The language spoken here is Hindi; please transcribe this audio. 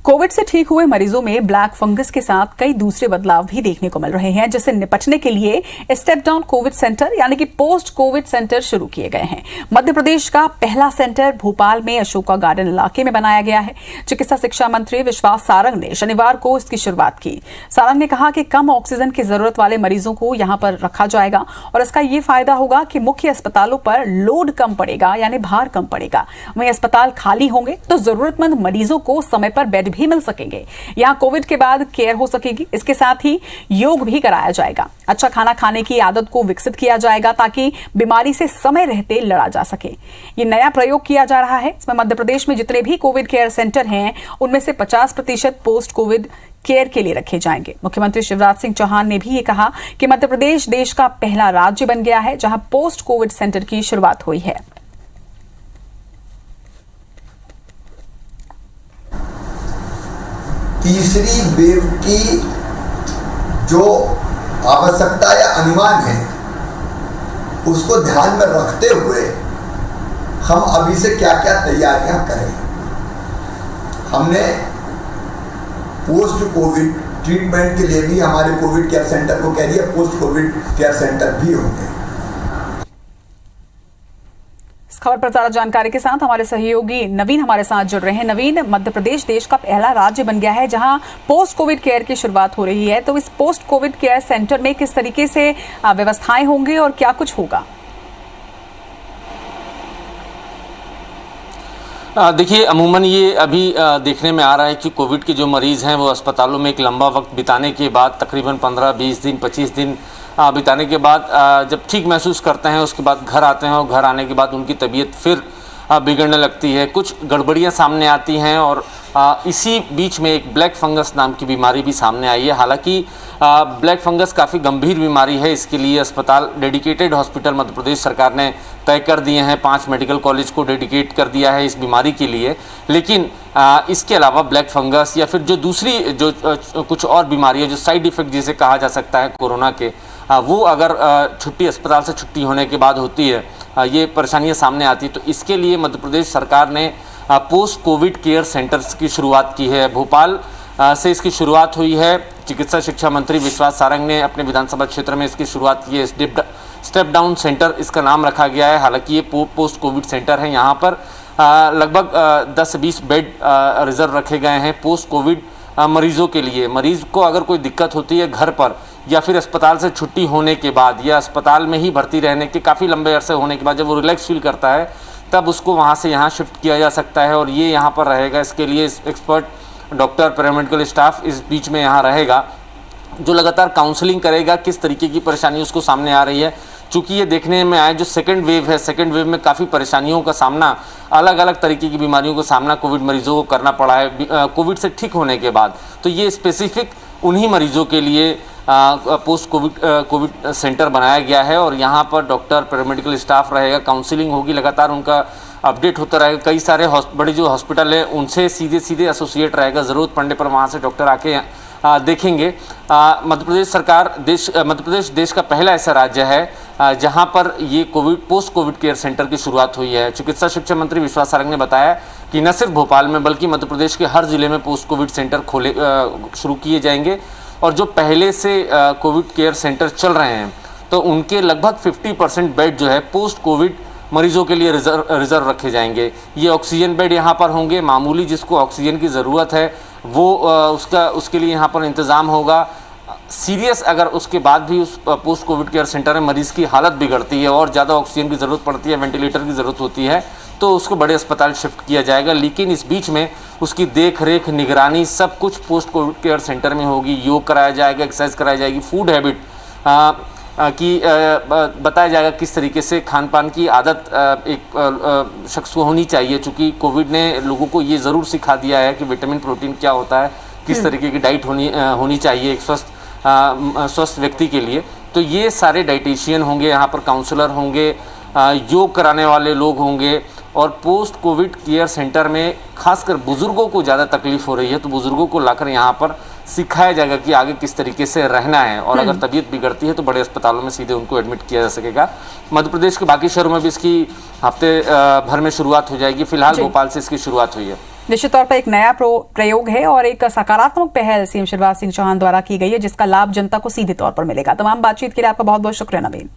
कोविड से ठीक हुए मरीजों में ब्लैक फंगस के साथ कई दूसरे बदलाव भी देखने को मिल रहे हैं, जिससे निपटने के लिए स्टेप डाउन कोविड सेंटर यानी कि पोस्ट कोविड सेंटर शुरू किए गए हैं। मध्य प्रदेश का पहला सेंटर भोपाल में अशोका गार्डन इलाके में बनाया गया है। चिकित्सा शिक्षा मंत्री विश्वास सारंग ने शनिवार को इसकी शुरुआत की। सारंग ने कहा कि कम ऑक्सीजन की जरूरत वाले मरीजों को यहां पर रखा जाएगा और इसका ये फायदा होगा कि मुख्य अस्पतालों पर लोड कम पड़ेगा, यानी भार कम पड़ेगा। वहीं अस्पताल खाली होंगे तो जरूरतमंद मरीजों को समय पर बेड भी मिल सकेंगे। यहां कोविड के बाद केयर हो सकेगी। इसके साथ ही योग भी कराया जाएगा। अच्छा खाना खाने की आदत को विकसित किया जाएगा ताकि बीमारी से समय रहते लड़ा जा सके। ये नया प्रयोग किया जा रहा है। इसमें मध्य प्रदेश में जितने भी कोविड केयर सेंटर हैं उनमें से 50% पोस्ट कोविड केयर के लिए रखे जाएंगे। मुख्यमंत्री शिवराज सिंह चौहान ने भी ये कहा कि मध्य प्रदेश देश का पहला राज्य बन गया है जहां पोस्ट कोविड सेंटर की शुरुआत हुई है। तीसरी वेव की जो आवश्यकता या अनुमान है उसको ध्यान में रखते हुए हम अभी से क्या क्या तैयारियां करें। हमने पोस्ट कोविड ट्रीटमेंट के लिए भी हमारे कोविड केयर सेंटर को कह दिया पोस्ट कोविड केयर सेंटर भी होंगे। इस खबर पर ज्यादा जानकारी के साथ हमारे सहयोगी नवीन हमारे साथ जुड़ रहे हैं। नवीन, मध्य प्रदेश देश का पहला राज्य बन गया है जहां पोस्ट कोविड केयर की शुरुआत हो रही है, तो इस पोस्ट कोविड केयर सेंटर में किस तरीके से व्यवस्थाएं होंगी और क्या कुछ होगा? देखिए, अमूमन ये अभी देखने में आ रहा है कि कोविड के जो मरीज़ हैं वो अस्पतालों में एक लंबा वक्त बिताने के बाद, तकरीबन 15-20 दिन 25 दिन बिताने के बाद जब ठीक महसूस करते हैं उसके बाद घर आते हैं और घर आने के बाद उनकी तबीयत फिर बिगड़ने लगती है, कुछ गड़बड़ियां सामने आती हैं और इसी बीच में एक ब्लैक फंगस नाम की बीमारी भी सामने आई है। हालांकि ब्लैक फंगस काफ़ी गंभीर बीमारी है। इसके लिए अस्पताल, डेडिकेटेड हॉस्पिटल मध्य प्रदेश सरकार ने तय कर दिए हैं। 5 मेडिकल कॉलेज को डेडिकेट कर दिया है इस बीमारी के लिए। लेकिन इसके अलावा ब्लैक फंगस या फिर जो दूसरी जो कुछ और बीमारी है, जो साइड इफ़ेक्ट जिसे कहा जा सकता है कोरोना के, वो अगर छुट्टी, अस्पताल से छुट्टी होने के बाद होती है, ये परेशानियां सामने आती है, तो इसके लिए मध्य प्रदेश सरकार ने पोस्ट कोविड केयर सेंटर्स की शुरुआत की है। भोपाल से इसकी शुरुआत हुई है। चिकित्सा शिक्षा मंत्री विश्वास सारंग ने अपने विधानसभा क्षेत्र में इसकी शुरुआत की है। स्टेप डाउन सेंटर इसका नाम रखा गया है। हालांकि ये पोस्ट कोविड सेंटर है। यहाँ पर लगभग 10 से 20 बेड रिजर्व रखे गए हैं पोस्ट कोविड मरीजों के लिए। मरीज को अगर कोई दिक्कत होती है घर पर या फिर अस्पताल से छुट्टी होने के बाद या अस्पताल में ही भर्ती रहने के काफ़ी लंबे अरसे होने के बाद जब वो रिलैक्स फील करता है तब उसको वहाँ से यहाँ शिफ्ट किया जा सकता है और ये यहाँ पर रहेगा। इसके लिए एक्सपर्ट डॉक्टर, पैरामेडिकल स्टाफ इस बीच में यहाँ रहेगा जो लगातार काउंसलिंग करेगा किस तरीके की परेशानी उसको सामने आ रही है। चूँकि ये देखने में आया जो सेकेंड वेव है, सेकेंड वेव में काफ़ी परेशानियों का सामना, अलग अलग तरीके की बीमारियों का सामना कोविड मरीजों को करना पड़ा है कोविड से ठीक होने के बाद। तो ये स्पेसिफिक उन्हीं मरीजों के लिए पोस्ट कोविड सेंटर बनाया गया है और यहाँ पर डॉक्टर, पैरामेडिकल स्टाफ रहेगा, काउंसलिंग होगी, लगातार उनका अपडेट होता रहेगा। कई सारे बड़े जो हॉस्पिटल हैं उनसे सीधे सीधे एसोसिएट रहेगा, ज़रूरत पड़ने पर वहाँ से डॉक्टर आके देखेंगे। मध्य प्रदेश देश का पहला ऐसा राज्य है जहां पर ये पोस्ट कोविड केयर सेंटर की शुरुआत हुई है। चिकित्सा शिक्षा मंत्री विश्वास सारंग ने बताया कि न सिर्फ भोपाल में बल्कि मध्य प्रदेश के हर जिले में पोस्ट कोविड सेंटर शुरू किए जाएंगे और जो पहले से कोविड केयर सेंटर चल रहे हैं तो उनके लगभग 50% बेड जो है पोस्ट कोविड मरीजों के लिए रिजर्व रखे जाएंगे। ये ऑक्सीजन बेड यहाँ पर होंगे। मामूली जिसको ऑक्सीजन की ज़रूरत है वो उसके लिए यहाँ पर इंतज़ाम होगा। सीरियस अगर उसके बाद भी उस पोस्ट कोविड केयर सेंटर में मरीज़ की हालत बिगड़ती है और ज़्यादा ऑक्सीजन की ज़रूरत पड़ती है, वेंटिलेटर की ज़रूरत होती है, तो उसको बड़े अस्पताल शिफ्ट किया जाएगा। लेकिन इस बीच में उसकी देख रेख, निगरानी सब कुछ पोस्ट कोविड केयर सेंटर में होगी। योग कराया जाएगा, एक्सरसाइज कराई जाएगी, फूड हैबिट की बताया जाएगा किस तरीके से खान पान की आदत एक शख्स को होनी चाहिए। चूँकि कोविड ने लोगों को ये ज़रूर सिखा दिया है कि विटामिन, प्रोटीन क्या होता है, किस तरीके की डाइट होनी चाहिए एक स्वस्थ व्यक्ति के लिए। तो ये सारे डाइटिशियन होंगे, यहाँ पर काउंसलर होंगे, योग कराने वाले लोग होंगे और पोस्ट कोविड केयर सेंटर में खासकर बुज़ुर्गों को ज़्यादा तकलीफ हो रही है तो बुज़ुर्गों को लाकर यहाँ पर सिखाया जाएगा कि आगे किस तरीके से रहना है और अगर तबीयत बिगड़ती है तो बड़े अस्पतालों में सीधे उनको एडमिट किया जा सकेगा। मध्य प्रदेश के बाकी शहरों में भी इसकी हफ्ते भर में शुरुआत हो जाएगी। फिलहाल भोपाल से इसकी शुरुआत हुई है। निश्चित तौर पर एक नया प्रयोग है और एक सकारात्मक पहल सीएम शिवराज सिंह चौहान द्वारा की गई है, जिसका लाभ जनता को सीधे तौर पर मिलेगा। तमाम बातचीत के लिए आपका बहुत बहुत शुक्रिया नवीन।